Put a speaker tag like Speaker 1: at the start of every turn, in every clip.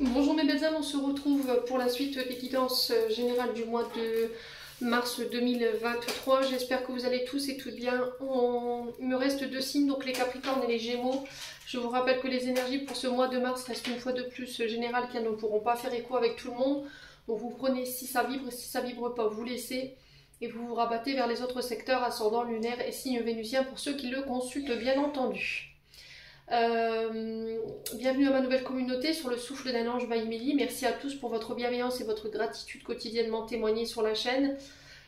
Speaker 1: Bonjour mes belles âmes, on se retrouve pour la suite des guidances générales du mois de mars 2023. J'espère que vous allez tous et toutes bien. Il me reste deux signes, donc les Capricornes et les Gémeaux. Je vous rappelle que les énergies pour ce mois de mars restent une fois de plus générales car elles ne pourront pas faire écho avec tout le monde. Donc vous prenez si ça vibre, si ça vibre pas, vous laissez. Et vous vous rabattez vers les autres secteurs, ascendant, lunaire et signe vénusien pour ceux qui le consultent bien entendu. Bienvenue à ma nouvelle communauté sur le souffle d'un ange by Émilie. Merci à tous pour votre bienveillance et votre gratitude quotidiennement témoignée sur la chaîne.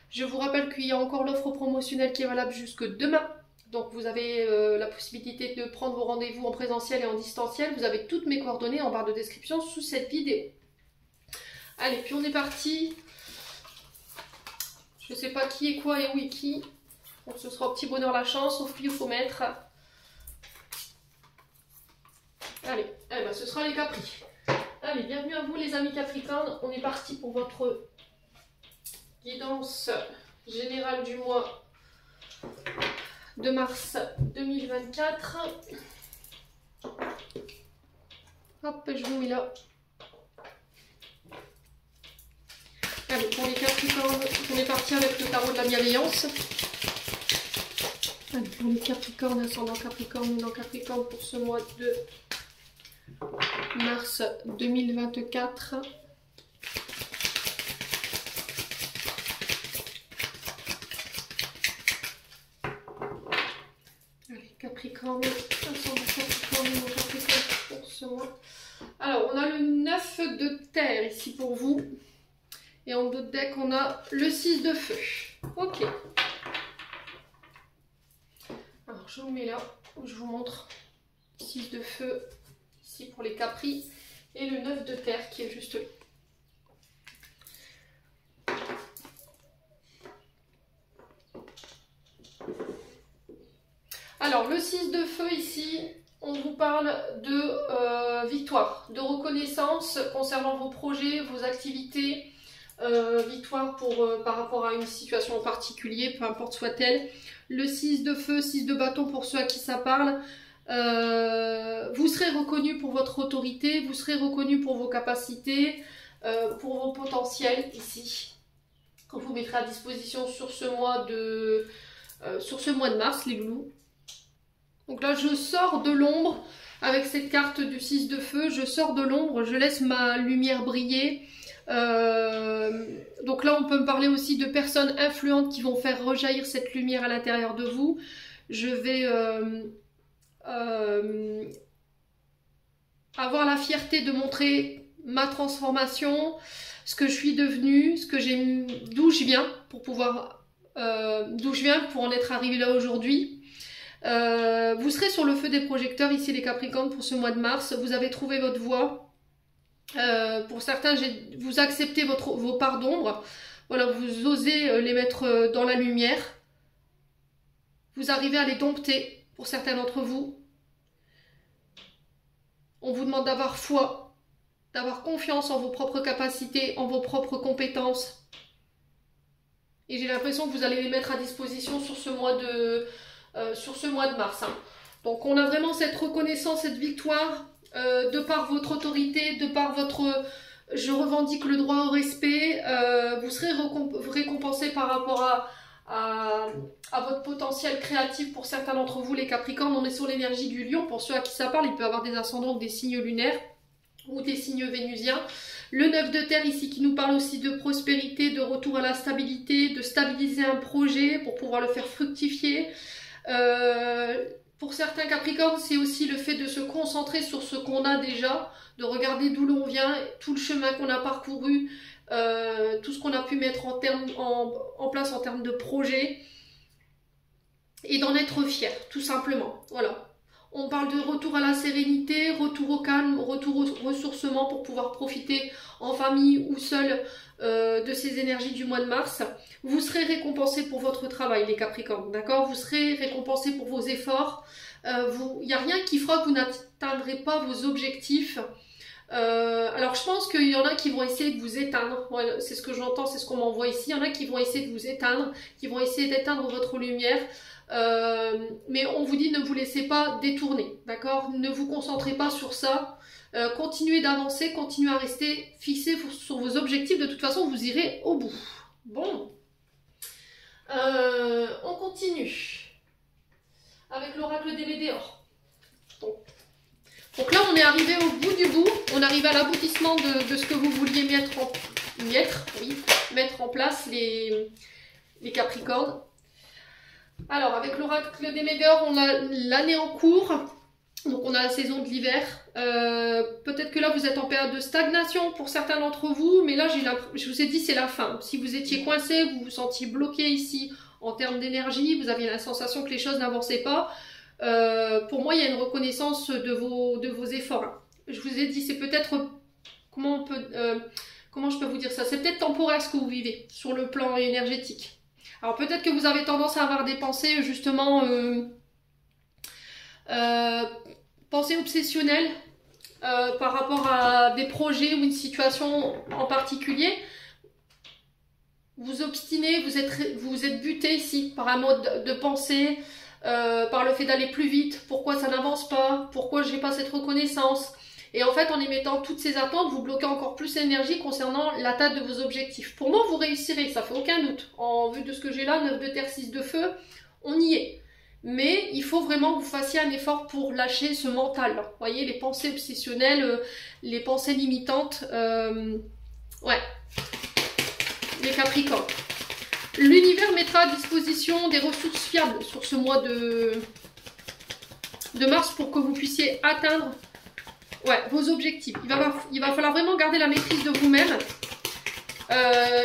Speaker 1: Je vous rappelle qu'il y a encore l'offre promotionnelle qui est valable jusque demain. Donc vous avez la possibilité de prendre vos rendez-vous en présentiel et en distanciel. Vous avez toutes mes coordonnées en barre de description sous cette vidéo. Allez, puis on est parti. Je sais pas qui est quoi et où est qui. Donc ce sera au petit bonheur la chance, au fil faut mettre. Allez, eh ben, ce sera les Capri. Allez, bienvenue à vous les amis Capricornes. On est parti pour votre guidance générale du mois de mars 2024. Hop, je vous mets là. Allez, pour les Capricornes, on est parti avec le tarot de la bienveillance. Allez, pour les Capricornes, ascendant Capricorne, non Capricorne pour ce mois de mars 2024. Allez, Capricorne, ascendant Capricorne, non Capricorne pour ce mois. Alors, on a le 9 de terre ici pour vous. Et en dos de deck, on a le 6 de feu. Ok. Alors, je vous mets là, je vous montre 6 de feu ici pour les Capri et le 9 de terre qui est juste là. Alors, le 6 de feu ici, on vous parle de victoire, de reconnaissance concernant vos projets, vos activités. Victoire par rapport à une situation en particulier, peu importe soit-elle. Le 6 de feu, 6 de bâton pour ceux à qui ça parle. Vous serez reconnu pour votre autorité, vous serez reconnu pour vos capacités, pour vos potentiels ici. Qu'on vous mettra à disposition sur ce mois de mars, les loulous. Donc là, je sors de l'ombre avec cette carte du 6 de feu. Je sors de l'ombre, je laisse ma lumière briller. Donc là on peut me parler aussi de personnes influentes qui vont faire rejaillir cette lumière à l'intérieur de vous. Je vais avoir la fierté de montrer ma transformation, ce que je suis devenue, d'où je viens pour pouvoir pour en être arrivé là aujourd'hui. Vous serez sur le feu des projecteurs ici les Capricornes pour ce mois de mars. Vous avez trouvé votre voie. Pour certains, vous acceptez vos parts d'ombre. Voilà, vous osez les mettre dans la lumière. Vous arrivez à les dompter, pour certains d'entre vous. On vous demande d'avoir foi, d'avoir confiance en vos propres capacités, en vos propres compétences. Et j'ai l'impression que vous allez les mettre à disposition sur ce mois de mars. Hein. Donc on a vraiment cette reconnaissance, cette victoire. De par votre autorité, de par votre... Je revendique le droit au respect, vous serez récompensé par rapport à votre potentiel créatif pour certains d'entre vous, les Capricornes. On est sur l'énergie du lion, pour ceux à qui ça parle, il peut y avoir des ascendants, des signes lunaires ou des signes vénusiens. Le 9 de terre ici qui nous parle aussi de prospérité, de retour à la stabilité, de stabiliser un projet pour pouvoir le faire fructifier. Pour certains Capricornes, c'est aussi le fait de se concentrer sur ce qu'on a déjà, de regarder d'où l'on vient, tout le chemin qu'on a parcouru, tout ce qu'on a pu mettre en place en termes de projet, et d'en être fier, tout simplement. Voilà. On parle de retour à la sérénité, retour au calme, retour au ressourcement pour pouvoir profiter en famille ou seul de ces énergies du mois de mars. Vous serez récompensé pour votre travail, les Capricornes, d'accord? Vous serez récompensé pour vos efforts. Il n'y a rien qui fera que vous n'atteindrez pas vos objectifs. Alors je pense qu'il y en a qui vont essayer de vous éteindre. Voilà, c'est ce que j'entends, c'est ce qu'on m'envoie ici. Il y en a qui vont essayer de vous éteindre, qui vont essayer d'éteindre votre lumière. Mais on vous dit ne vous laissez pas détourner, d'accord? Ne vous concentrez pas sur ça. Continuez d'avancer, continuez à rester fixé sur vos objectifs. De toute façon, vous irez au bout. Bon. On continue avec l'oracle des Météores. Donc là, on est arrivé au bout du bout. On arrive à l'aboutissement de ce que vous vouliez mettre en place, les Capricornes. Alors, avec l'oracle des Météores, on a l'année en cours. Donc, on a la saison de l'hiver. Peut-être que là, vous êtes en période de stagnation pour certains d'entre vous. Mais là, je vous ai dit, c'est la fin. Si vous étiez coincé, vous vous sentiez bloqué ici en termes d'énergie, vous aviez la sensation que les choses n'avançaient pas. Pour moi, il y a une reconnaissance de vos efforts. Je vous ai dit, c'est peut-être... Comment je peux vous dire ça? C'est peut-être temporaire ce que vous vivez sur le plan énergétique. Alors peut-être que vous avez tendance à avoir des pensées justement... pensées obsessionnelles par rapport à des projets ou une situation en particulier. Vous obstinez, vous êtes buté ici par un mode de pensée, par le fait d'aller plus vite, pourquoi ça n'avance pas, pourquoi j'ai pas cette reconnaissance. Et en fait, en émettant toutes ces attentes, vous bloquez encore plus l'énergie concernant l'atteinte de vos objectifs. Pour moi, vous réussirez, ça fait aucun doute. En vue de ce que j'ai là, 9 de terre, 6 de feu, on y est. Mais il faut vraiment que vous fassiez un effort pour lâcher ce mental. Vous voyez, les pensées obsessionnelles, les pensées limitantes. Ouais. Les Capricornes. L'univers mettra à disposition des ressources fiables sur ce mois de mars pour que vous puissiez atteindre vos objectifs. Il va falloir vraiment garder la maîtrise de vous-même.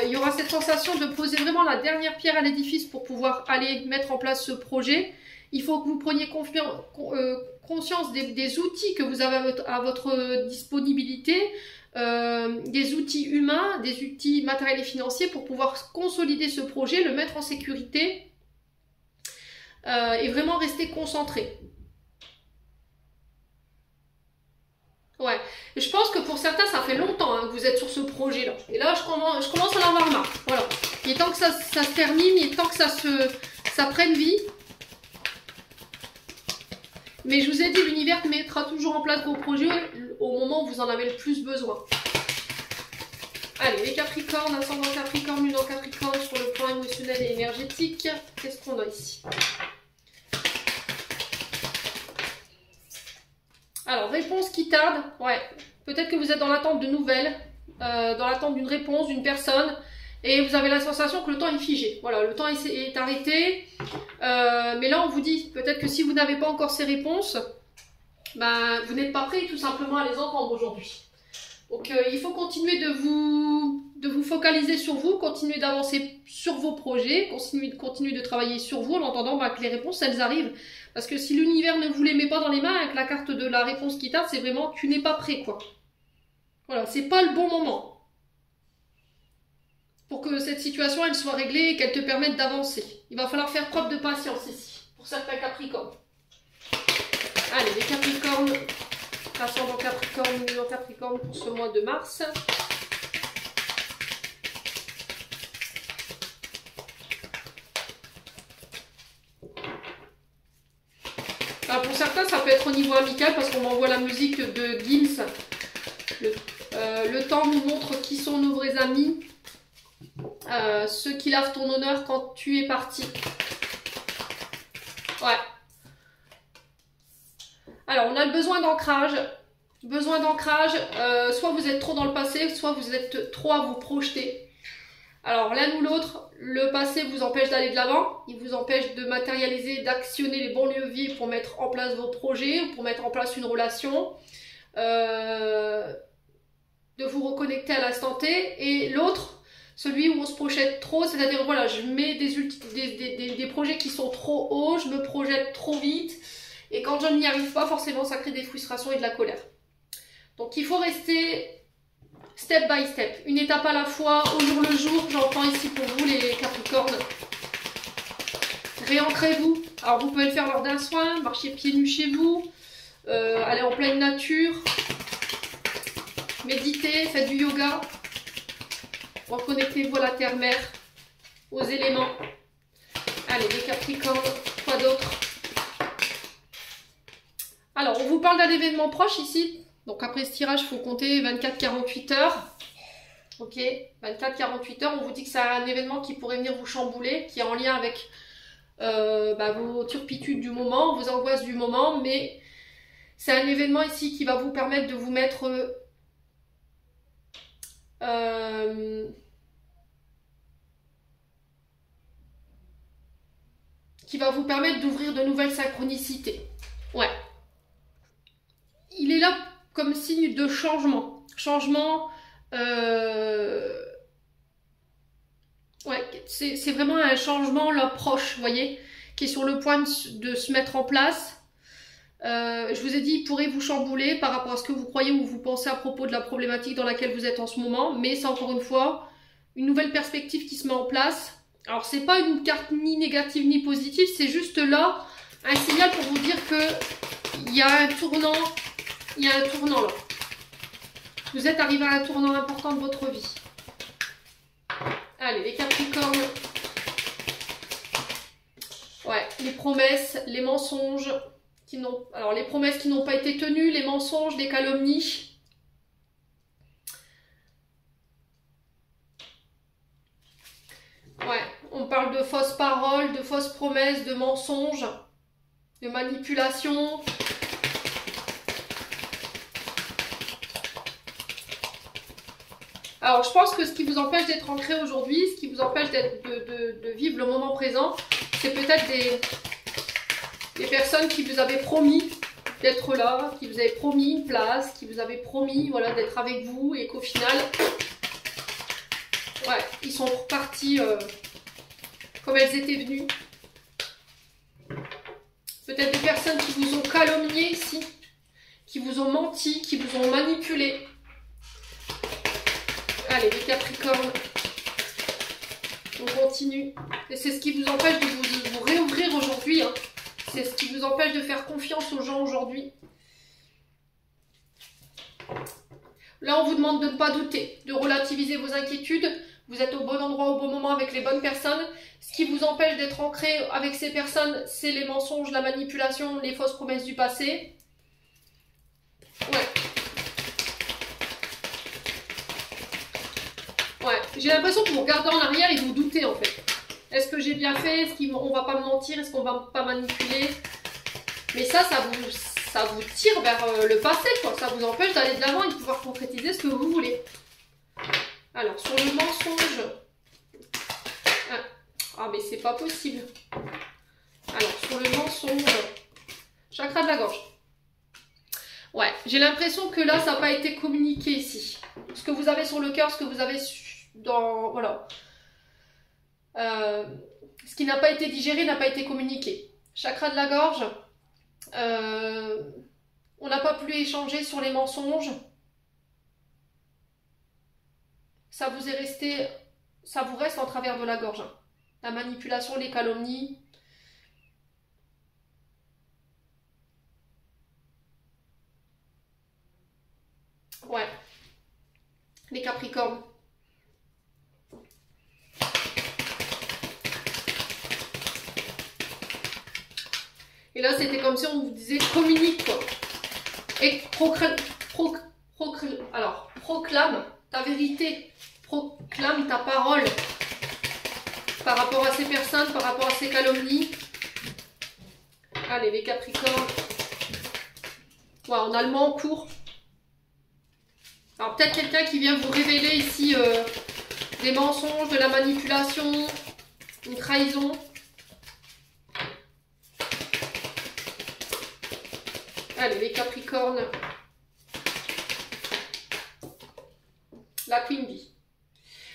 Speaker 1: Il y aura cette sensation de poser vraiment la dernière pierre à l'édifice pour pouvoir aller mettre en place ce projet. Il faut que vous preniez conscience des outils que vous avez à votre disponibilité, des outils humains, des outils matériels et financiers pour pouvoir consolider ce projet, le mettre en sécurité et vraiment rester concentré. Ouais, et je pense que pour certains, ça fait longtemps que vous êtes sur ce projet-là. Et là, je commence à en avoir marre. Voilà. Il est temps que ça se termine, il est temps que ça prenne vie. Mais je vous ai dit, l'univers mettra toujours en place vos projets au moment où vous en avez le plus besoin. Allez, les Capricornes, ascendant Capricorne, lune en Capricorne, sur le plan émotionnel et énergétique. Qu'est-ce qu'on a ici? Alors, réponse qui tarde. Ouais, peut-être que vous êtes dans l'attente de nouvelles, dans l'attente d'une réponse d'une personne, et vous avez la sensation que le temps est figé. Voilà, le temps est arrêté. Mais là, on vous dit, peut-être que si vous n'avez pas encore ces réponses, ben, vous n'êtes pas prêt tout simplement à les entendre aujourd'hui. Donc, il faut continuer de vous focaliser sur vous, continuer d'avancer sur vos projets, continuer de travailler sur vous en entendant que les réponses, elles arrivent. Parce que si l'univers ne vous les met pas dans les mains, avec la carte de la réponse qui tarde, c'est vraiment tu n'es pas prêt, quoi. Voilà, c'est pas le bon moment pour que cette situation, elle soit réglée et qu'elle te permette d'avancer. Il va falloir faire preuve de patience ici, pour certains Capricornes. Allez, les Capricornes, ascendant Capricorne, lune en Capricorne pour ce mois de mars. Alors pour certains, ça peut être au niveau amical parce qu'on m'envoie la musique de Gims. Le temps nous montre qui sont nos vrais amis. Ceux qui lavent ton honneur quand tu es parti. Ouais. Alors, on a le besoin d'ancrage. Soit vous êtes trop dans le passé, soit vous êtes trop à vous projeter. Alors, l'un ou l'autre, le passé vous empêche d'aller de l'avant. Il vous empêche de matérialiser, d'actionner les bons leviers pour mettre en place vos projets, pour mettre en place une relation. De vous reconnecter à l'instant T. Et l'autre, celui où on se projette trop, c'est-à-dire voilà, je mets des projets qui sont trop hauts, je me projette trop vite, et quand je n'y arrive pas, forcément ça crée des frustrations et de la colère. Donc il faut rester step by step, une étape à la fois, au jour le jour. J'entends ici pour vous les Capricornes. Réancrez-vous. Alors vous pouvez le faire lors d'un soin, marcher pieds nus chez vous, aller en pleine nature, méditez, faites du yoga. Reconnectez-vous à la terre-mère, aux éléments. Allez, les Capricornes, quoi d'autre? Alors, on vous parle d'un événement proche ici. Donc après ce tirage, il faut compter 24-48 heures. Ok, 24-48 heures, on vous dit que c'est un événement qui pourrait venir vous chambouler, qui est en lien avec vos turpitudes du moment, vos angoisses du moment, mais c'est un événement ici qui va vous permettre de vous mettre qui va vous permettre d'ouvrir de nouvelles synchronicités. Ouais. Il est là comme signe de changement. Changement, ouais, c'est vraiment un changement là proche, vous voyez, qui est sur le point de se mettre en place. Je vous ai dit, il pourrait vous chambouler par rapport à ce que vous croyez ou vous pensez à propos de la problématique dans laquelle vous êtes en ce moment, mais c'est encore une fois une nouvelle perspective qui se met en place. Alors c'est pas une carte ni négative ni positive, c'est juste là un signal pour vous dire que il y a un tournant, là. Vous êtes arrivé à un tournant important de votre vie. Allez, les Capricornes. Ouais, les promesses, les mensonges qui n'ont... Alors, les promesses qui n'ont pas été tenues, les mensonges, les calomnies. Ouais, on parle de fausses paroles, de fausses promesses, de mensonges, de manipulation. Alors, je pense que ce qui vous empêche d'être ancré aujourd'hui, ce qui vous empêche de vivre le moment présent, c'est peut-être des personnes qui vous avaient promis d'être là, qui vous avaient promis une place, qui vous avaient promis voilà, d'être avec vous et qu'au final, ouais, ils sont repartis comme elles étaient venues. Peut-être des personnes qui vous ont calomnié ici, qui vous ont menti, qui vous ont manipulé. Allez, les Capricornes, on continue. Et c'est ce qui vous empêche de vous réouvrir aujourd'hui. Hein. C'est ce qui vous empêche de faire confiance aux gens aujourd'hui. Là, on vous demande de ne pas douter, de relativiser vos inquiétudes. Vous êtes au bon endroit, au bon moment avec les bonnes personnes. Ce qui vous empêche d'être ancré avec ces personnes, c'est les mensonges, la manipulation, les fausses promesses du passé. Ouais. Ouais, j'ai l'impression que vous regardez en arrière et vous doutez en fait. Est-ce que j'ai bien fait? Est-ce qu'on va pas me mentir? Est-ce qu'on va pas manipuler? Mais ça vous tire vers le passé, quoi. Ça vous empêche d'aller de l'avant et de pouvoir concrétiser ce que vous voulez. Alors, sur le mensonge... Ah, mais c'est pas possible. Alors, sur le mensonge... Chakra de la gorge. Ouais, j'ai l'impression que là, ça n'a pas été communiqué ici. Ce que vous avez sur le cœur, ce que vous avez dans... Voilà. Ce qui n'a pas été digéré n'a pas été communiqué. Chakra de la gorge. On n'a pas pu échanger sur les mensonges. Ça vous est resté... Ça vous reste en travers de la gorge. Hein. La manipulation, les calomnies... Ouais. Les Capricornes. Et là, c'était comme si on vous disait communique, quoi. Et proclame ta vérité. Proclame ta parole. Par rapport à ces personnes, par rapport à ces calomnies. Allez, les Capricornes. Ouais, on a le mot en cours. Alors peut-être quelqu'un qui vient vous révéler ici des mensonges, de la manipulation, une trahison. Allez, les Capricornes. La Queen Bee.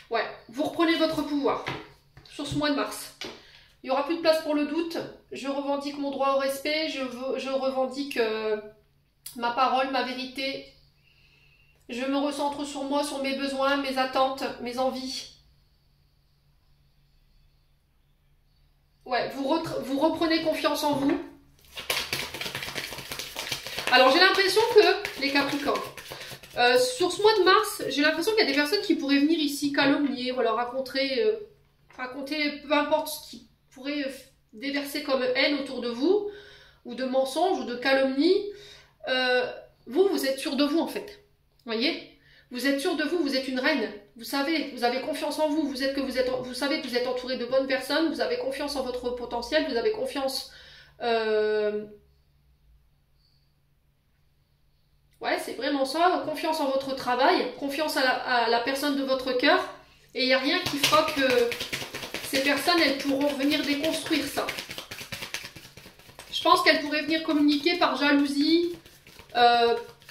Speaker 1: Ouais, vous reprenez votre pouvoir sur ce mois de mars. Il n'y aura plus de place pour le doute. Je revendique mon droit au respect. Je revendique ma parole, ma vérité. Je me recentre sur moi, sur mes besoins, mes attentes, mes envies. Ouais, vous reprenez confiance en vous. Alors, j'ai l'impression que, les Capricornes, sur ce mois de mars, j'ai l'impression qu'il y a des personnes qui pourraient venir ici calomnier, voilà, raconter peu importe ce qui pourrait déversé comme haine autour de vous, ou de mensonges, ou de calomnies, vous êtes sûr de vous en fait. Voyez? Vous êtes sûr de vous, vous êtes une reine. Vous savez, vous avez confiance en vous, vous savez que vous êtes entouré de bonnes personnes, vous avez confiance en votre potentiel, vous avez confiance... Ouais, c'est vraiment ça, confiance en votre travail, confiance à la personne de votre cœur, et il n'y a rien qui fera que ces personnes, elles pourront venir déconstruire ça. Je pense qu'elles pourraient venir communiquer par jalousie.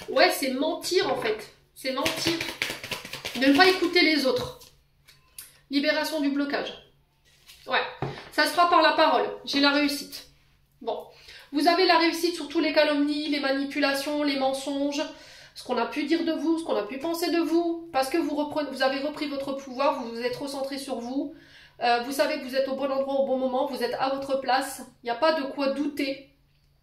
Speaker 1: Ouais, c'est mentir en fait. C'est mentir. Ne pas écouter les autres. Libération du blocage. Ouais, ça se fera par la parole. J'ai la réussite. Bon, vous avez la réussite sur tous les calomnies, les manipulations, les mensonges, ce qu'on a pu dire de vous, ce qu'on a pu penser de vous, parce que vous avez repris votre pouvoir, vous vous êtes recentré sur vous. Vous savez que vous êtes au bon endroit au bon moment, vous êtes à votre place, il n'y a pas de quoi douter.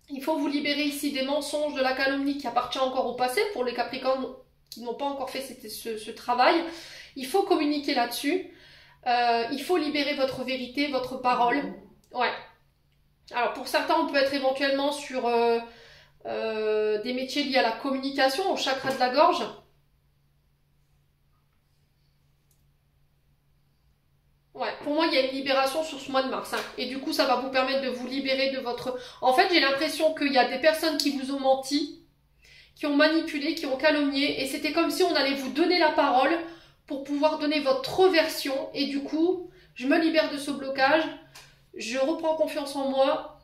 Speaker 1: Il faut vous libérer ici des mensonges, de la calomnie qui appartient encore au passé pour les Capricornes qui n'ont pas encore fait ce travail. Il faut communiquer là-dessus. Il faut libérer votre vérité, votre parole. Ouais. Alors pour certains, on peut être éventuellement sur des métiers liés à la communication, au chakra de la gorge. Ouais, pour moi, il y a une libération sur ce mois de mars. Hein. Et du coup, ça va vous permettre de vous libérer de votre... En fait, j'ai l'impression qu'il y a des personnes qui vous ont menti, qui ont manipulé, qui ont calomnié. Et c'était comme si on allait vous donner la parole pour pouvoir donner votre version. Et du coup, je me libère de ce blocage. Je reprends confiance en moi.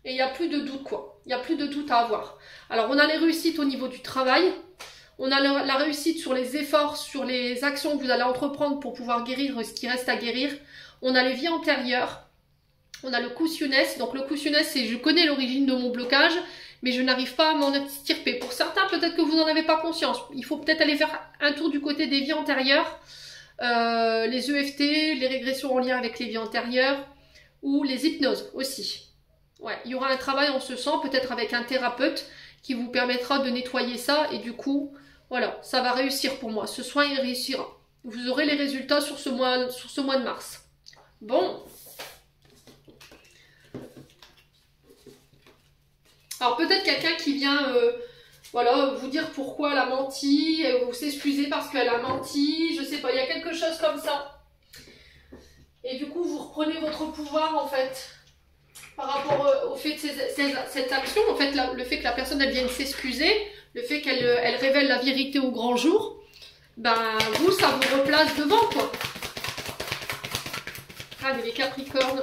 Speaker 1: Et il n'y a plus de doute, quoi. Il n'y a plus de doute à avoir. Alors, on a les réussites au niveau du travail. On a la réussite sur les efforts, sur les actions que vous allez entreprendre pour pouvoir guérir ce qui reste à guérir. On a les vies antérieures. On a le Kusunes. Donc le Kusunes, c'est je connais l'origine de mon blocage, mais je n'arrive pas à m'en extirper. Pour certains, peut-être que vous n'en avez pas conscience. Il faut peut-être aller faire un tour du côté des vies antérieures. Les EFT, les régressions en lien avec les vies antérieures, ou les hypnoses aussi. Ouais, il y aura un travail en ce sens, peut-être avec un thérapeute, qui vous permettra de nettoyer ça, et du coup... Voilà, ça va réussir pour moi. Ce soin, il réussira. Vous aurez les résultats sur ce mois de mars. Bon. Alors peut-être quelqu'un qui vient voilà, vous dire pourquoi elle a menti, ou s'excuser parce qu'elle a menti, je sais pas, il y a quelque chose comme ça. Et du coup, vous reprenez votre pouvoir en fait. Par rapport au fait de cette action, en fait, le fait que la personne elle vienne s'excuser, le fait qu'elle révèle la vérité au grand jour, ben vous, ça vous replace devant, quoi. Allez, les Capricornes.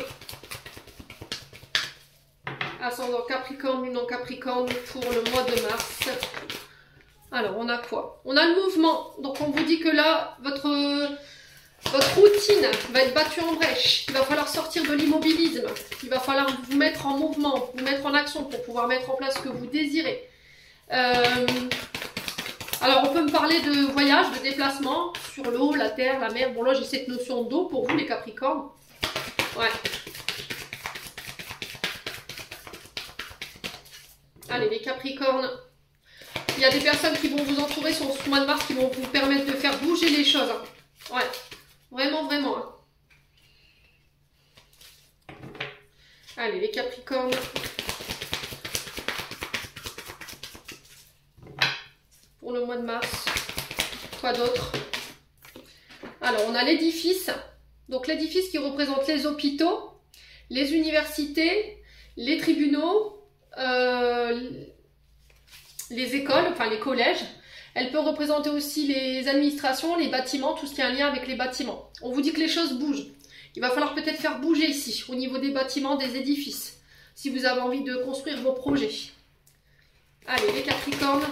Speaker 1: Ascendant Capricorne, lune en Capricorne pour le mois de mars. Alors, on a quoi? On a le mouvement. Donc, on vous dit que là, votre routine va être battue en brèche. Il va falloir sortir de l'immobilisme. Il va falloir vous mettre en mouvement, vous mettre en action pour pouvoir mettre en place ce que vous désirez. Alors, on peut me parler de voyage, de déplacement sur l'eau, la terre, la mer. Bon, là, j'ai cette notion d'eau pour vous, les Capricornes. Ouais. Allez, les Capricornes. Il y a des personnes qui vont vous entourer sur ce mois de mars qui vont vous permettre de faire bouger les choses. Hein. Ouais. Vraiment, vraiment. Hein. Allez, les Capricornes. Pour le mois de mars. Quoi d'autre? Alors, on a l'édifice. Donc, l'édifice qui représente les hôpitaux, les universités, les tribunaux, les écoles, enfin les collèges. Elle peut représenter aussi les administrations, les bâtiments, tout ce qui a un lien avec les bâtiments. On vous dit que les choses bougent. Il va falloir peut-être faire bouger ici, au niveau des bâtiments, des édifices, si vous avez envie de construire vos projets. Allez, les Capricornes.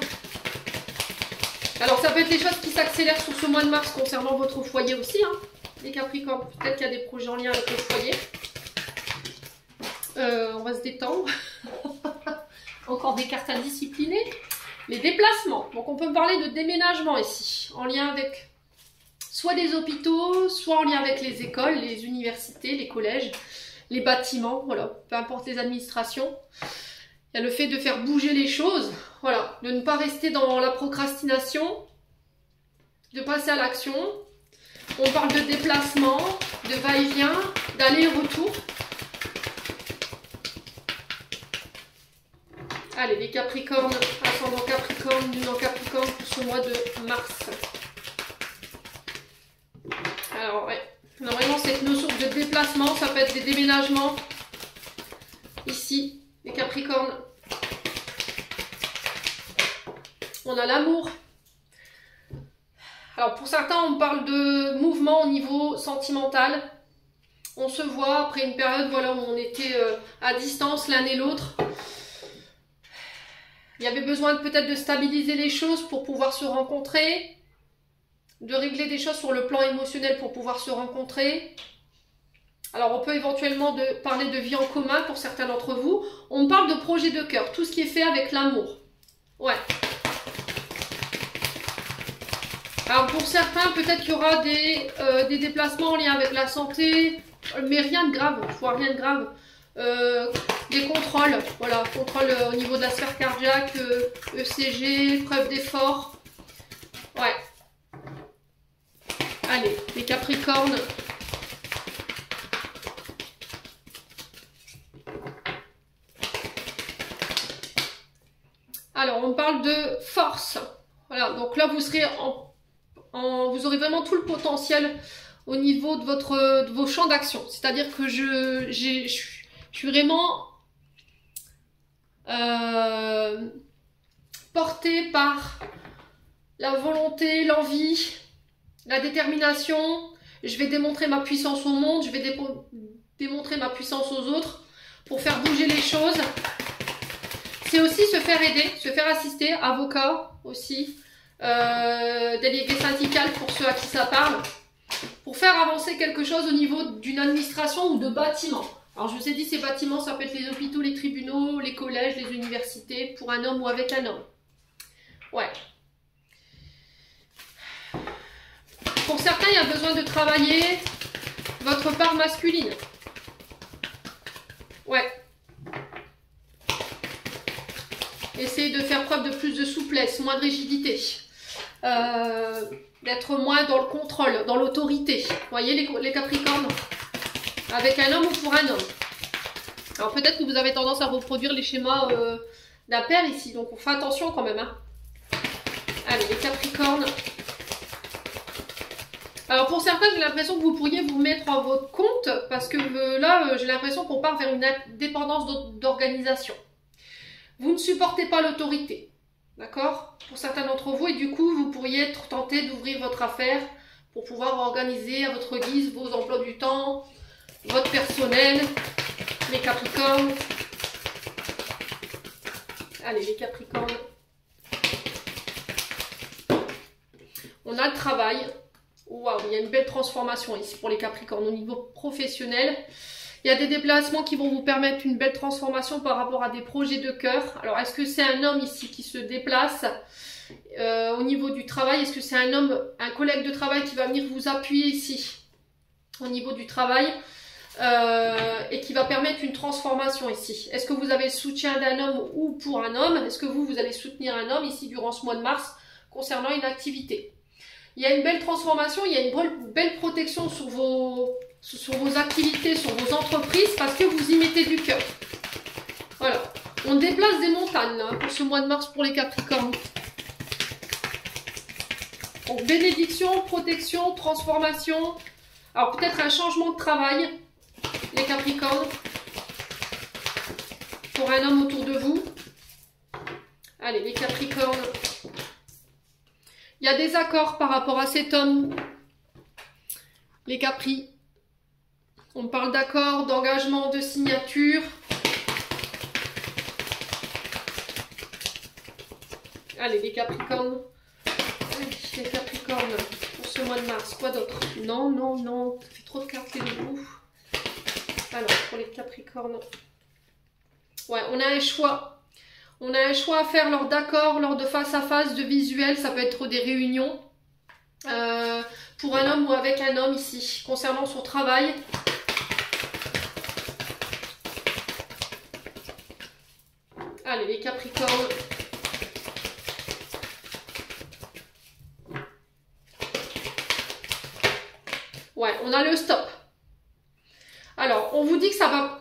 Speaker 1: Alors, ça peut être les choses qui s'accélèrent sur ce mois de mars concernant votre foyer aussi, hein, les Capricornes. Peut-être qu'il y a des projets en lien avec le foyer. On va se détendre. Encore des cartes indisciplinées. Les déplacements. Donc, on peut me parler de déménagement ici, en lien avec soit les hôpitaux, soit en lien avec les écoles, les universités, les collèges, les bâtiments, voilà, peu importe les administrations. Il y a le fait de faire bouger les choses, voilà, de ne pas rester dans la procrastination, de passer à l'action. On parle de déplacement, de va-et-vient, d'aller-retour. Allez, les Capricornes, ascendant Capricorne, lune en Capricorne pour ce mois de mars. Alors, ouais, normalement, cette notion de déplacement, ça peut être des déménagements. Ici, les Capricornes. On a l'amour. Alors, pour certains, on parle de mouvement au niveau sentimental. On se voit après une période voilà, où on était à distance l'un et l'autre. Il y avait besoin peut-être de stabiliser les choses pour pouvoir se rencontrer, de régler des choses sur le plan émotionnel pour pouvoir se rencontrer. Alors on peut éventuellement parler de vie en commun pour certains d'entre vous. On parle de projet de cœur, tout ce qui est fait avec l'amour. Ouais. Alors pour certains, peut-être qu'il y aura des déplacements en lien avec la santé, mais rien de grave, je vois rien de grave. Des contrôles, voilà, contrôle au niveau de la sphère cardiaque, ECG, preuve d'effort. Ouais. Allez, les Capricornes. Alors, on parle de force. Voilà, donc là, vous serez vous aurez vraiment tout le potentiel au niveau de vos champs d'action. C'est-à-dire que je suis vraiment portée par la volonté, l'envie, la détermination. Je vais démontrer ma puissance au monde, je vais démontrer ma puissance aux autres pour faire bouger les choses. C'est aussi se faire aider, se faire assister, avocat aussi, délégué syndical pour ceux à qui ça parle, pour faire avancer quelque chose au niveau d'une administration ou de bâtiment. Alors je vous ai dit, ces bâtiments, ça peut être les hôpitaux, les tribunaux, les collèges, les universités, pour un homme ou avec un homme. Ouais. Pour certains, il y a besoin de travailler votre part masculine. Ouais. Essayez de faire preuve de plus de souplesse, moins de rigidité. D'être moins dans le contrôle, dans l'autorité. Vous voyez les Capricornes? Avec un homme ou pour un homme. Alors peut-être que vous avez tendance à reproduire les schémas d'un père ici. Donc on fait attention quand même. Hein. Allez, les Capricornes. Alors pour certains, j'ai l'impression que vous pourriez vous mettre en votre compte. Parce que là, j'ai l'impression qu'on part vers une indépendance d'organisation. Vous ne supportez pas l'autorité. D'accord? Pour certains d'entre vous. Et du coup, vous pourriez être tenté d'ouvrir votre affaire pour pouvoir organiser à votre guise vos emplois du temps, votre personnel, les Capricornes. Allez, les Capricornes. On a le travail. Waouh, il y a une belle transformation ici pour les Capricornes au niveau professionnel. Il y a des déplacements qui vont vous permettre une belle transformation par rapport à des projets de cœur. Alors, est-ce que c'est un homme ici qui se déplace au niveau du travail? Est-ce que c'est un homme, un collègue de travail qui va venir vous appuyer ici au niveau du travail et qui va permettre une transformation ici? Est-ce que vous avez le soutien d'un homme ou pour un homme? Est-ce que vous allez soutenir un homme ici durant ce mois de mars concernant une activité? Il y a une belle transformation, il y a une belle protection sur vos activités, sur vos entreprises, parce que vous y mettez du cœur. Voilà. On déplace des montagnes là, pour ce mois de mars pour les Capricornes. Donc, bénédiction, protection, transformation. Alors, peut-être un changement de travail, les Capricornes. Pour un homme autour de vous. Allez, les Capricornes. Il y a des accords par rapport à cet homme. Les Capris. On parle d'accord, d'engagement, de signature. Allez, les Capricornes. Allez, les Capricornes pour ce mois de mars. Quoi d'autre? Non, non, non. Ça fait trop de cartes, les loups. Alors, pour les Capricornes. Ouais, on a un choix. On a un choix à faire lors d'accords, lors de face à face, de visuel. Ça peut être des réunions. Pour un homme ou avec un homme ici. Concernant son travail. Allez, les Capricornes. Ouais, on a le stop. Alors, on vous dit que ça va...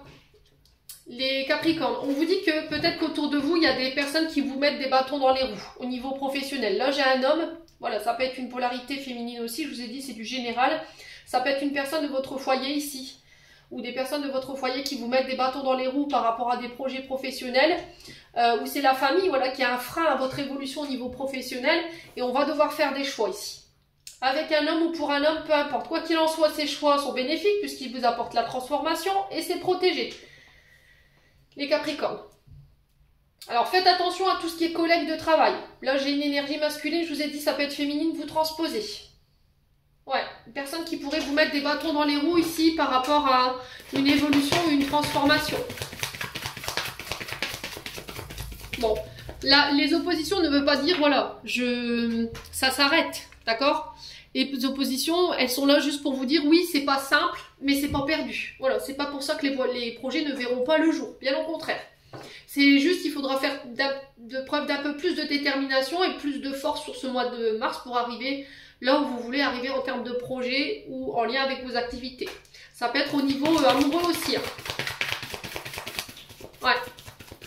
Speaker 1: les Capricornes, on vous dit que peut-être qu'autour de vous, il y a des personnes qui vous mettent des bâtons dans les roues au niveau professionnel. Là, j'ai un homme, voilà, ça peut être une polarité féminine aussi, je vous ai dit, c'est du général. Ça peut être une personne de votre foyer ici, ou des personnes de votre foyer qui vous mettent des bâtons dans les roues par rapport à des projets professionnels, ou c'est la famille, voilà, qui a un frein à votre évolution au niveau professionnel, et on va devoir faire des choix ici. Avec un homme ou pour un homme, peu importe. Quoi qu'il en soit, ces choix sont bénéfiques puisqu'ils vous apportent la transformation et c'est protégé. Les Capricornes. Alors faites attention à tout ce qui est collègue de travail. Là j'ai une énergie masculine, je vous ai dit ça peut être féminine, vous transposez. Ouais, une personne qui pourrait vous mettre des bâtons dans les roues ici par rapport à une évolution ou une transformation. Bon, là les oppositions ne veulent pas dire voilà, ça s'arrête, d'accord? Les oppositions, elles sont là juste pour vous dire oui, c'est pas simple, mais c'est pas perdu. Voilà, c'est pas pour ça que les projets ne verront pas le jour, bien au contraire. C'est juste qu'il faudra faire preuve d'un peu plus de détermination et plus de force sur ce mois de mars pour arriver là où vous voulez arriver en termes de projet ou en lien avec vos activités. Ça peut être au niveau amoureux aussi. Hein. Ouais.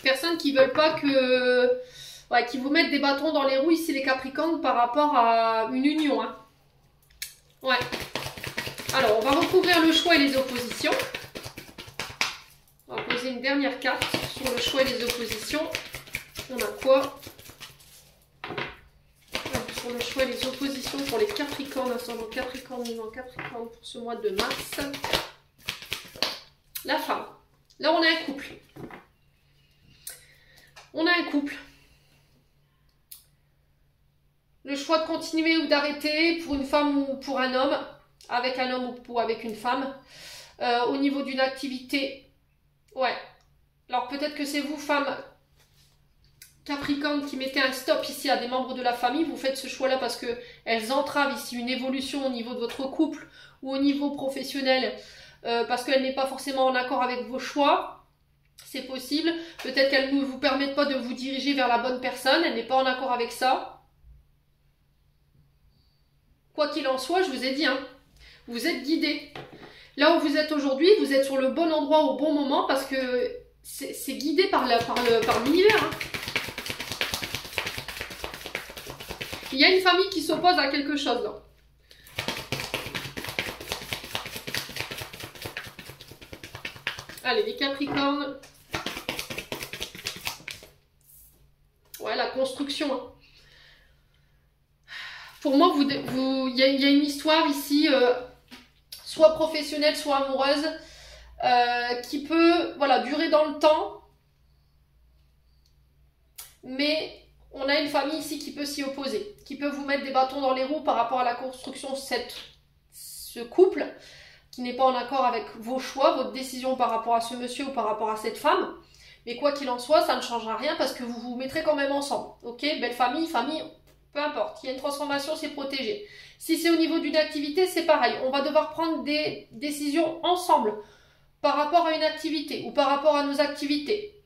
Speaker 1: Personnes qui veulent pas que... Ouais, qui vous mettent des bâtons dans les roues ici les Capricornes par rapport à une union. Hein. Ouais. Alors, on va recouvrir le choix et les oppositions. On va poser une dernière carte sur le choix et les oppositions. On a quoi? Sur le choix et les oppositions pour les Capricornes, ascendant Capricorne, lunaire Capricorne pour ce mois de mars. La femme. Là, on a un couple. On a un couple. Le choix de continuer ou d'arrêter pour une femme ou pour un homme, avec un homme ou avec une femme. Au niveau d'une activité, ouais. Alors peut-être que c'est vous, femme Capricorne, qui mettez un stop ici à des membres de la famille. Vous faites ce choix-là parce que elles entravent ici une évolution au niveau de votre couple ou au niveau professionnel, parce qu'elle n'est pas forcément en accord avec vos choix. C'est possible. Peut-être qu'elle ne vous permettent pas de vous diriger vers la bonne personne. Elle n'est pas en accord avec ça. Quoi qu'il en soit, je vous ai dit, hein, vous êtes guidé. Là où vous êtes aujourd'hui, vous êtes sur le bon endroit au bon moment parce que c'est guidé par l'univers. Hein. Il y a une famille qui s'oppose à quelque chose là. Allez, les Capricornes. Ouais, la construction. Hein. Pour moi, il y a une histoire ici, soit professionnelle, soit amoureuse, qui peut voilà, durer dans le temps. Mais on a une famille ici qui peut s'y opposer, qui peut vous mettre des bâtons dans les roues par rapport à la construction de ce couple, qui n'est pas en accord avec vos choix, votre décision par rapport à ce monsieur ou par rapport à cette femme. Mais quoi qu'il en soit, ça ne changera rien parce que vous vous mettrez quand même ensemble. Ok, belle famille, famille... Peu importe, il y a une transformation, c'est protégé. Si c'est au niveau d'une activité, c'est pareil. On va devoir prendre des décisions ensemble par rapport à une activité ou par rapport à nos activités.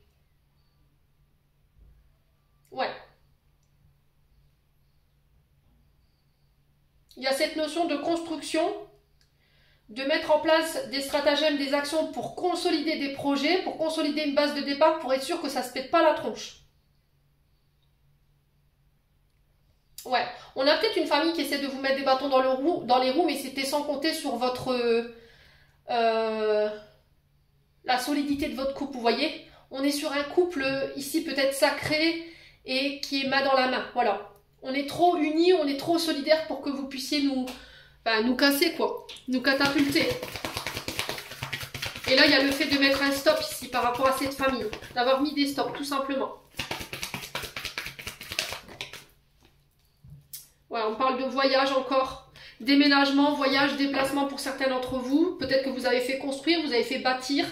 Speaker 1: Ouais. Il y a cette notion de construction, de mettre en place des stratagèmes, des actions pour consolider des projets, pour consolider une base de départ, pour être sûr que ça ne se pète pas la tronche. Ouais, on a peut-être une famille qui essaie de vous mettre des bâtons dans les roues, mais c'était sans compter sur votre la solidité de votre couple, vous voyez. On est sur un couple ici peut-être sacré et qui est main dans la main, voilà. On est trop unis, on est trop solidaires pour que vous puissiez nous casser quoi, nous catapulter. Et là, il y a le fait de mettre un stop ici par rapport à cette famille, d'avoir mis des stops tout simplement. Ouais, on parle de voyage encore, déménagement, voyage, déplacement pour certains d'entre vous. Peut-être que vous avez fait construire, vous avez fait bâtir.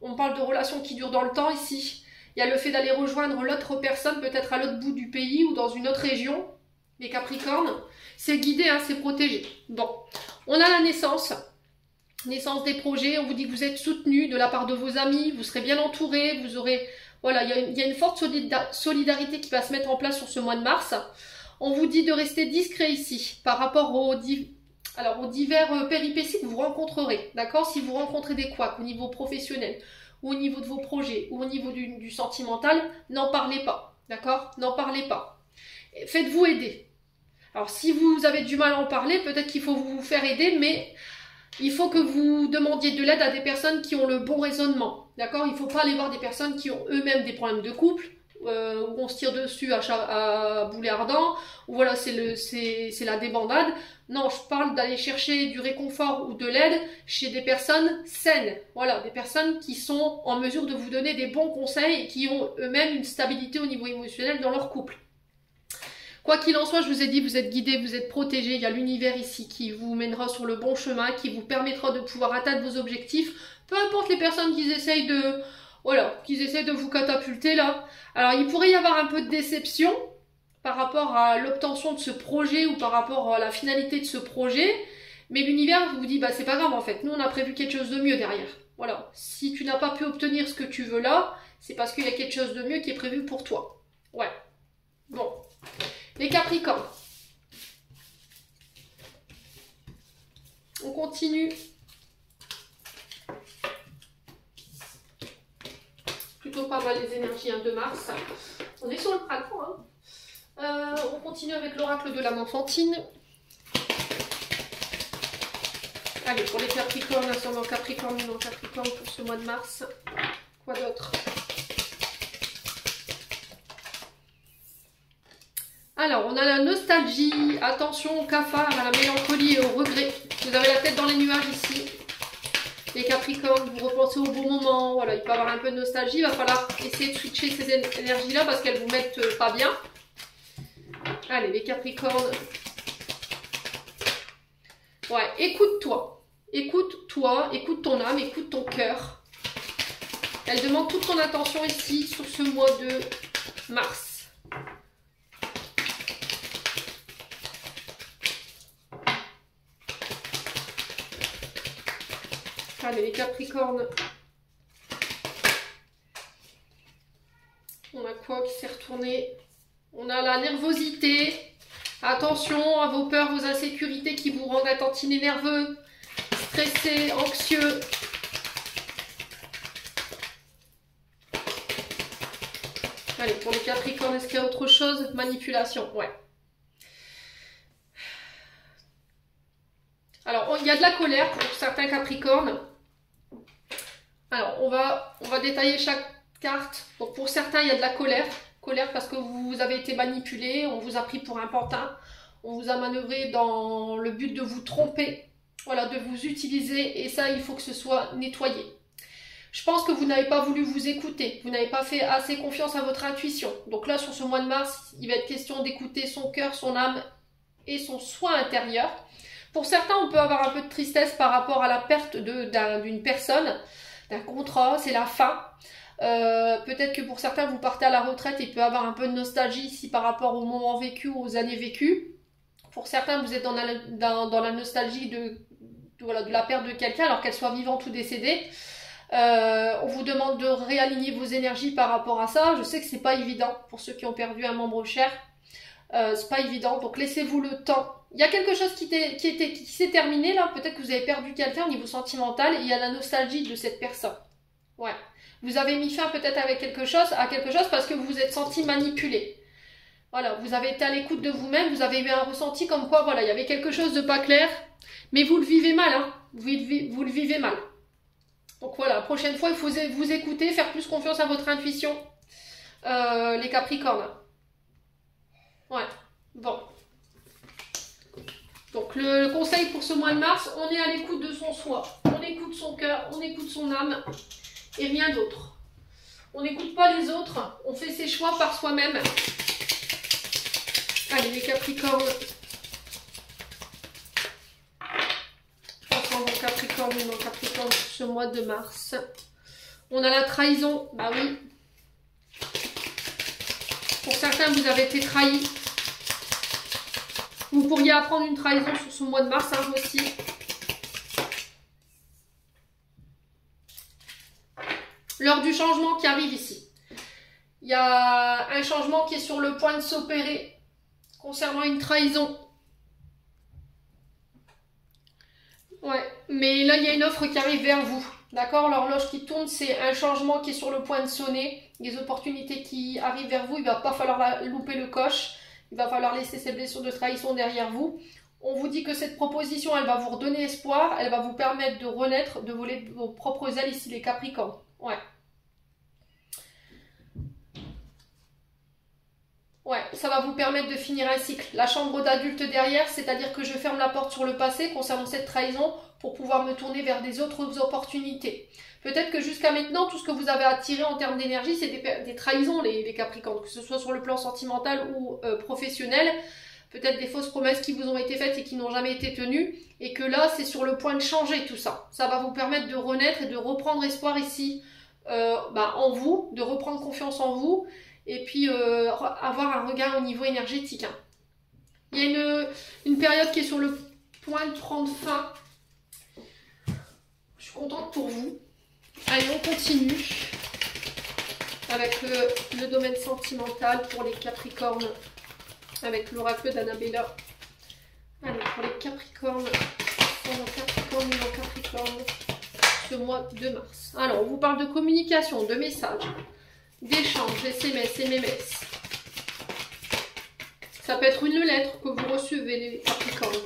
Speaker 1: On parle de relations qui durent dans le temps ici. Il y a le fait d'aller rejoindre l'autre personne, peut-être à l'autre bout du pays ou dans une autre région. Les Capricornes, c'est guidé, hein, c'est protégé. Bon, on a la naissance des projets. On vous dit que vous êtes soutenu de la part de vos amis, vous serez bien entouré, vous aurez... Voilà, il y a une forte solidarité qui va se mettre en place sur ce mois de mars. On vous dit de rester discret ici par rapport aux divers péripéties que vous rencontrerez. D'accord? Si vous rencontrez des couacs au niveau professionnel ou au niveau de vos projets, ou au niveau du sentimental, n'en parlez pas, d'accord? N'en parlez pas. Faites-vous aider. Alors, si vous avez du mal à en parler, peut-être qu'il faut vous faire aider, mais il faut que vous demandiez de l'aide à des personnes qui ont le bon raisonnement, d'accord? Il ne faut pas aller voir des personnes qui ont eux-mêmes des problèmes de couple, où on se tire dessus à boulet ardent, où voilà, c'est la débandade. Non, je parle d'aller chercher du réconfort ou de l'aide chez des personnes saines, voilà, des personnes qui sont en mesure de vous donner des bons conseils et qui ont eux-mêmes une stabilité au niveau émotionnel dans leur couple. Quoi qu'il en soit, je vous ai dit, vous êtes guidés, vous êtes protégés, il y a l'univers ici qui vous mènera sur le bon chemin, qui vous permettra de pouvoir atteindre vos objectifs, peu importe les personnes qui essayent de, voilà, qui essayent de vous catapulter là. Alors il pourrait y avoir un peu de déception par rapport à l'obtention de ce projet ou par rapport à la finalité de ce projet, mais l'univers vous dit, bah c'est pas grave en fait, nous on a prévu quelque chose de mieux derrière. Voilà, si tu n'as pas pu obtenir ce que tu veux là, c'est parce qu'il y a quelque chose de mieux qui est prévu pour toi. Ouais, bon. Les Capricornes. On continue. Plutôt pas mal les énergies de Mars. On est sur le printemps. Hein. On continue avec l'oracle de l'âme enfantine. Allez, pour les Capricornes, ascendant Capricorne, non Capricorne pour ce mois de mars. Quoi d'autre? Alors, on a la nostalgie, attention au cafard, à la mélancolie et au regret. Vous avez la tête dans les nuages ici. Les Capricornes, vous repensez au bon moment. Voilà, il peut y avoir un peu de nostalgie. Il va falloir essayer de switcher ces énergies-là parce qu'elles vous mettent pas bien. Allez, les Capricornes. Ouais, écoute-toi. Écoute-toi, écoute ton âme, écoute ton cœur. Elle demande toute ton attention ici sur ce mois de mars. Allez, les Capricornes. On a quoi qui s'est retourné? On a la nervosité. Attention à vos peurs, vos insécurités qui vous rendent un tantinet nerveux, stressé, anxieux. Allez, pour les Capricornes, est-ce qu'il y a autre chose? Manipulation, ouais. Alors, il y a de la colère pour certains Capricornes. Alors, on va détailler chaque carte. Donc, pour certains, il y a de la colère. Colère parce que vous avez été manipulé, on vous a pris pour un pantin. On vous a manœuvré dans le but de vous tromper. Voilà, de vous utiliser. Et ça, il faut que ce soit nettoyé. Je pense que vous n'avez pas voulu vous écouter. Vous n'avez pas fait assez confiance à votre intuition. Donc là, sur ce mois de mars, il va être question d'écouter son cœur, son âme et son soi intérieur. Pour certains, on peut avoir un peu de tristesse par rapport à la perte d'une personne, d'un contrat, c'est la fin. Peut-être que pour certains, vous partez à la retraite et il peut y avoir un peu de nostalgie ici par rapport aux moments vécus, aux années vécues. Pour certains, vous êtes dans la nostalgie de la perte de quelqu'un, alors qu'elle soit vivante ou décédée. On vous demande de réaligner vos énergies par rapport à ça. Je sais que c'est pas évident pour ceux qui ont perdu un membre cher. C'est pas évident, donc laissez-vous le temps. Il y a quelque chose qui s'est terminé là, peut-être que vous avez perdu quelqu'un au niveau sentimental et il y a la nostalgie de cette personne. Ouais. Vous avez mis fin peut-être à quelque chose parce que vous vous êtes senti manipulé. Voilà, vous avez été à l'écoute de vous-même, vous avez eu un ressenti comme quoi, voilà, il y avait quelque chose de pas clair, mais vous le vivez mal, hein. Vous le vivez mal. Donc voilà, la prochaine fois, il faut vous écouter, faire plus confiance à votre intuition, les Capricornes. Ouais, bon. Donc le conseil pour ce mois de mars, on est à l'écoute de son soi, on écoute son cœur, on écoute son âme et rien d'autre. On n'écoute pas les autres, on fait ses choix par soi-même. Allez les Capricornes. Ascendant Capricorne, non Capricorne ce mois de mars. On a la trahison, bah oui. Pour certains, vous avez été trahis. Vous pourriez apprendre une trahison sur ce mois de mars, hein, aussi. L'heure du changement qui arrive ici. Il y a un changement qui est sur le point de s'opérer concernant une trahison. Ouais, mais là, il y a une offre qui arrive vers vous. D'accord, l'horloge qui tourne, c'est un changement qui est sur le point de sonner. Les opportunités qui arrivent vers vous, il ne va pas falloir louper le coche. Il va falloir laisser cette blessure de trahison derrière vous. On vous dit que cette proposition, elle va vous redonner espoir. Elle va vous permettre de renaître, de voler de vos propres ailes ici, les Capricornes. Ouais. Ouais, ça va vous permettre de finir un cycle. La chambre d'adulte derrière, c'est-à-dire que je ferme la porte sur le passé concernant cette trahison pour pouvoir me tourner vers des autres opportunités. Peut-être que jusqu'à maintenant, tout ce que vous avez attiré en termes d'énergie, c'est des trahisons, les Capricornes, que ce soit sur le plan sentimental ou professionnel. Peut-être des fausses promesses qui vous ont été faites et qui n'ont jamais été tenues. Et que là, c'est sur le point de changer tout ça. Ça va vous permettre de renaître et de reprendre espoir ici en vous, de reprendre confiance en vous. Et puis avoir un regard au niveau énergétique. Hein. Il y a une période qui est sur le point de prendre fin. Je suis contente pour vous. Allez, on continue avec le domaine sentimental pour les Capricornes, avec l'oracle d'Annabella. Allez, pour les Capricornes, ce mois de mars. Alors, on vous parle de communication, de messages, d'échanges, SMS, MMS. Ça peut être une lettre que vous recevez, les Capricornes.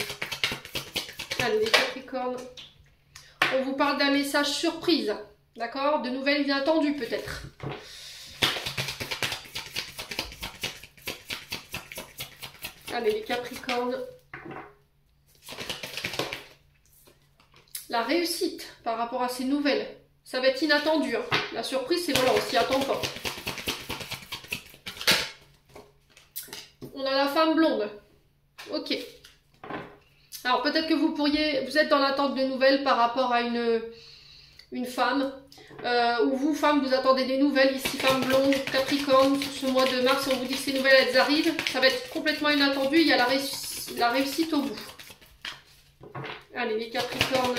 Speaker 1: Allez, les Capricornes. On vous parle d'un message surprise. D'accord? De nouvelles inattendues, peut-être. Allez, les Capricornes. La réussite par rapport à ces nouvelles. Ça va être inattendu. Hein. La surprise, c'est voilà, on s'y attend pas. On a la femme blonde. Ok. Alors peut-être que vous êtes dans l'attente de nouvelles par rapport à une femme. Ou vous, femme, vous attendez des nouvelles. Ici, femme blonde, Capricorne, sur ce mois de mars, on vous dit que ces nouvelles, elles arrivent. Ça va être complètement inattendu. Il y a la réussite au bout. Allez, les Capricornes.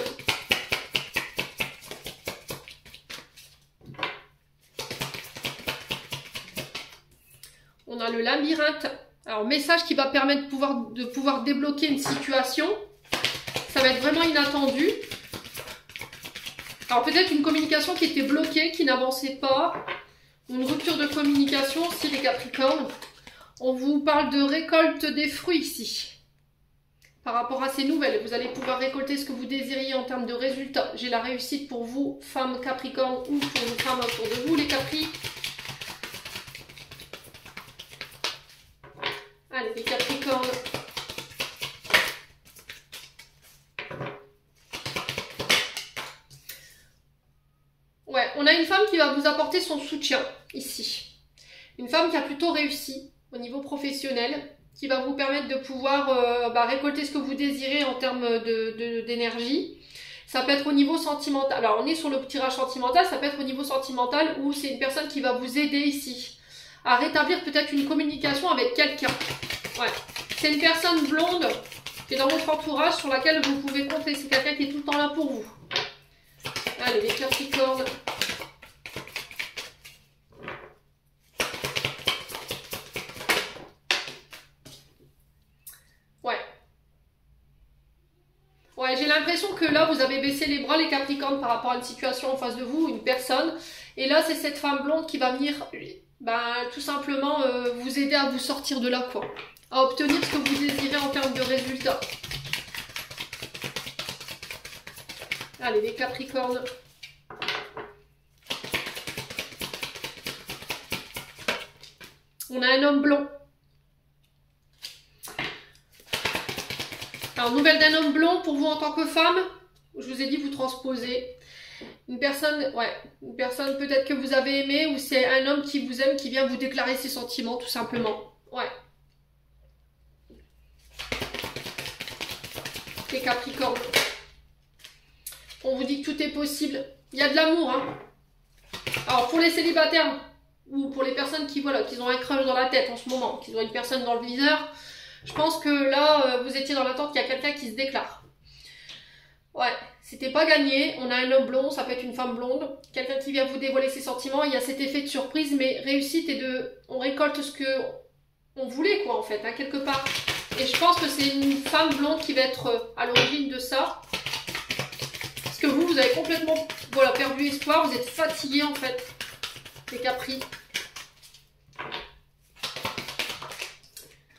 Speaker 1: On a le labyrinthe. Alors, message qui va permettre de pouvoir débloquer une situation. Ça va être vraiment inattendu. Alors, peut-être une communication qui était bloquée, qui n'avançait pas. Une rupture de communication, si les Capricornes. On vous parle de récolte des fruits ici. Par rapport à ces nouvelles, vous allez pouvoir récolter ce que vous désiriez en termes de résultats. J'ai la réussite pour vous, femmes Capricorne, ou pour une femme autour de vous, les Capri. Allez, les Capricornes. Ouais, on a une femme qui va vous apporter son soutien, ici. Une femme qui a plutôt réussi au niveau professionnel, qui va vous permettre de pouvoir récolter ce que vous désirez en termes d'énergie. Ça peut être au niveau sentimental. Alors, on est sur le tirage sentimental, ça peut être au niveau sentimental où c'est une personne qui va vous aider ici à rétablir peut-être une communication avec quelqu'un. Ouais. C'est une personne blonde qui est dans votre entourage sur laquelle vous pouvez compter. C'est quelqu'un qui est tout le temps là pour vous. Allez, les Capricornes. Ouais. Ouais, j'ai l'impression que là, vous avez baissé les bras, les Capricornes, par rapport à une situation en face de vous, une personne. Et là, c'est cette femme blonde qui va venir, tout simplement, vous aider à vous sortir de là, quoi. À obtenir ce que vous désirez en termes de résultats. Allez, les Capricornes. On a un homme blond. Alors, nouvelle d'un homme blond pour vous en tant que femme. Je vous ai dit, vous transposez. Une personne peut-être que vous avez aimé, ou c'est un homme qui vous aime, qui vient vous déclarer ses sentiments, tout simplement. Ouais. Les Capricornes. On vous dit que tout est possible. Il y a de l'amour, hein. Alors, pour les célibataires, ou pour les personnes qui ont un crush dans la tête en ce moment, qui ont une personne dans le viseur, je pense que là, vous étiez dans l'attente qu'il y a quelqu'un qui se déclare. Ouais, c'était pas gagné. On a un homme blond, ça peut être une femme blonde. Quelqu'un qui vient vous dévoiler ses sentiments. Il y a cet effet de surprise, mais réussite et on récolte ce que on voulait, quoi, en fait, hein, quelque part. Et je pense que c'est une femme blonde qui va être à l'origine de ça. que vous avez complètement voilà, perdu espoir, vous êtes fatigué en fait, les Capri.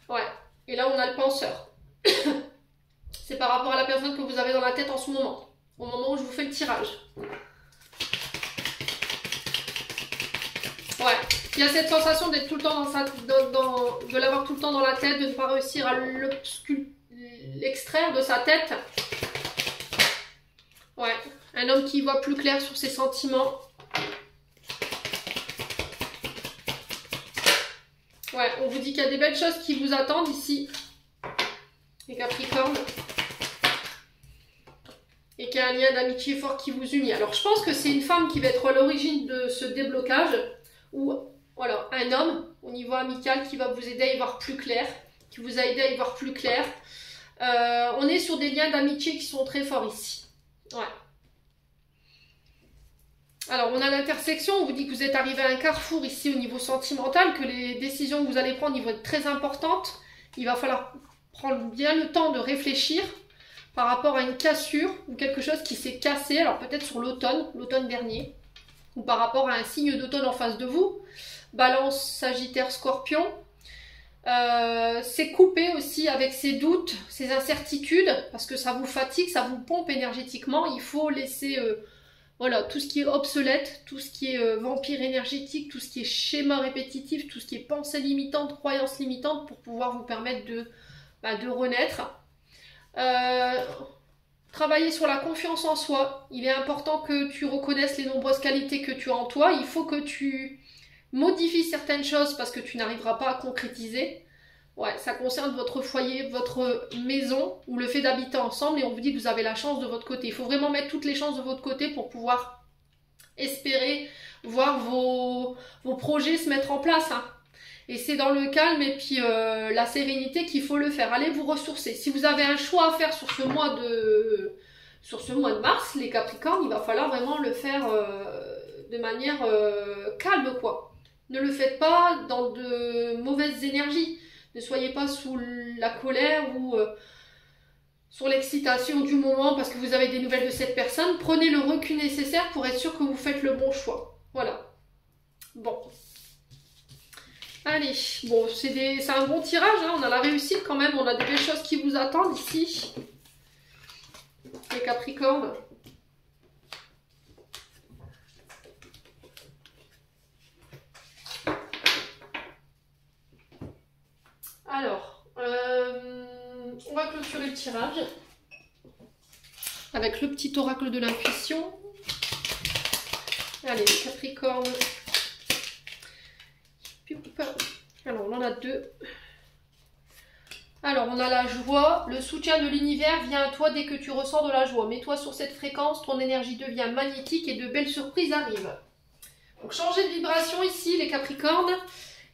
Speaker 1: Ouais, et là on a le penseur. C'est par rapport à la personne que vous avez dans la tête en ce moment, au moment où je vous fais le tirage. Ouais, il y a cette sensation d'être tout le temps de l'avoir tout le temps dans la tête, de ne pas réussir à l'extraire de sa tête. Ouais, un homme qui voit plus clair sur ses sentiments. Ouais, on vous dit qu'il y a des belles choses qui vous attendent ici, les Capricornes. Et qu'il y a un lien d'amitié fort qui vous unit. Alors je pense que c'est une femme qui va être à l'origine de ce déblocage, ou voilà, un homme au niveau amical qui va vous aider à y voir plus clair, qui vous a aidé à y voir plus clair. On est sur des liens d'amitié qui sont très forts ici. Ouais. Alors, on a l'intersection, on vous dit que vous êtes arrivé à un carrefour ici au niveau sentimental, que les décisions que vous allez prendre vont être très importantes. Il va falloir prendre bien le temps de réfléchir par rapport à une cassure ou quelque chose qui s'est cassé, alors peut-être sur l'automne dernier, ou par rapport à un signe d'automne en face de vous. Balance, Sagittaire, Scorpion. C'est coupé aussi avec ces doutes, ces incertitudes, parce que ça vous fatigue, ça vous pompe énergétiquement. Il faut laisser... voilà, tout ce qui est obsolète, tout ce qui est vampire énergétique, tout ce qui est schéma répétitif, tout ce qui est pensée limitante, croyance limitante pour pouvoir vous permettre de renaître. Travailler sur la confiance en soi. Il est important que tu reconnaisses les nombreuses qualités que tu as en toi. Il faut que tu modifies certaines choses parce que tu n'arriveras pas à concrétiser. Ouais, ça concerne votre foyer, votre maison ou le fait d'habiter ensemble et on vous dit que vous avez la chance de votre côté. Il faut vraiment mettre toutes les chances de votre côté pour pouvoir espérer voir vos projets se mettre en place. Hein. Et c'est dans le calme et puis la sérénité qu'il faut le faire. Allez vous ressourcer. Si vous avez un choix à faire sur ce mois de mars, les Capricornes, il va falloir vraiment le faire de manière calme, quoi. Ne le faites pas dans de mauvaises énergies. Ne soyez pas sous la colère ou sur l'excitation du moment parce que vous avez des nouvelles de cette personne. Prenez le recul nécessaire pour être sûr que vous faites le bon choix. Voilà. Bon. Allez. Bon, c'est un bon tirage. Hein. On a la réussite quand même. On a des belles choses qui vous attendent ici. Les Capricornes. Alors, on va clôturer le tirage avec le petit oracle de l'intuition. Allez, Capricorne. Alors, on en a deux. Alors, on a la joie. Le soutien de l'univers vient à toi dès que tu ressens de la joie. Mets-toi sur cette fréquence, ton énergie devient magnétique et de belles surprises arrivent. Donc, changez de vibration ici, les Capricornes.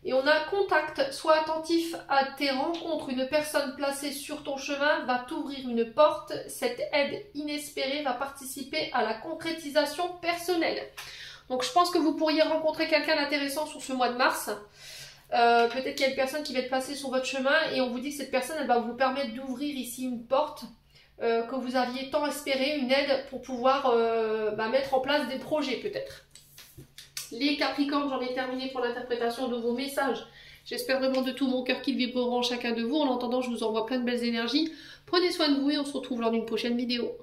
Speaker 1: Et on a contact, sois attentif à tes rencontres, une personne placée sur ton chemin va t'ouvrir une porte, cette aide inespérée va participer à la concrétisation personnelle. Donc je pense que vous pourriez rencontrer quelqu'un d'intéressant sur ce mois de mars, peut-être qu'il y a une personne qui va être placée sur votre chemin et on vous dit que cette personne elle va vous permettre d'ouvrir ici une porte que vous aviez tant espéré, une aide pour pouvoir mettre en place des projets peut-être. Les Capricornes, j'en ai terminé pour l'interprétation de vos messages. J'espère vraiment de tout mon cœur qu'ils vibreront chacun de vous. En attendant, je vous envoie plein de belles énergies. Prenez soin de vous et on se retrouve lors d'une prochaine vidéo.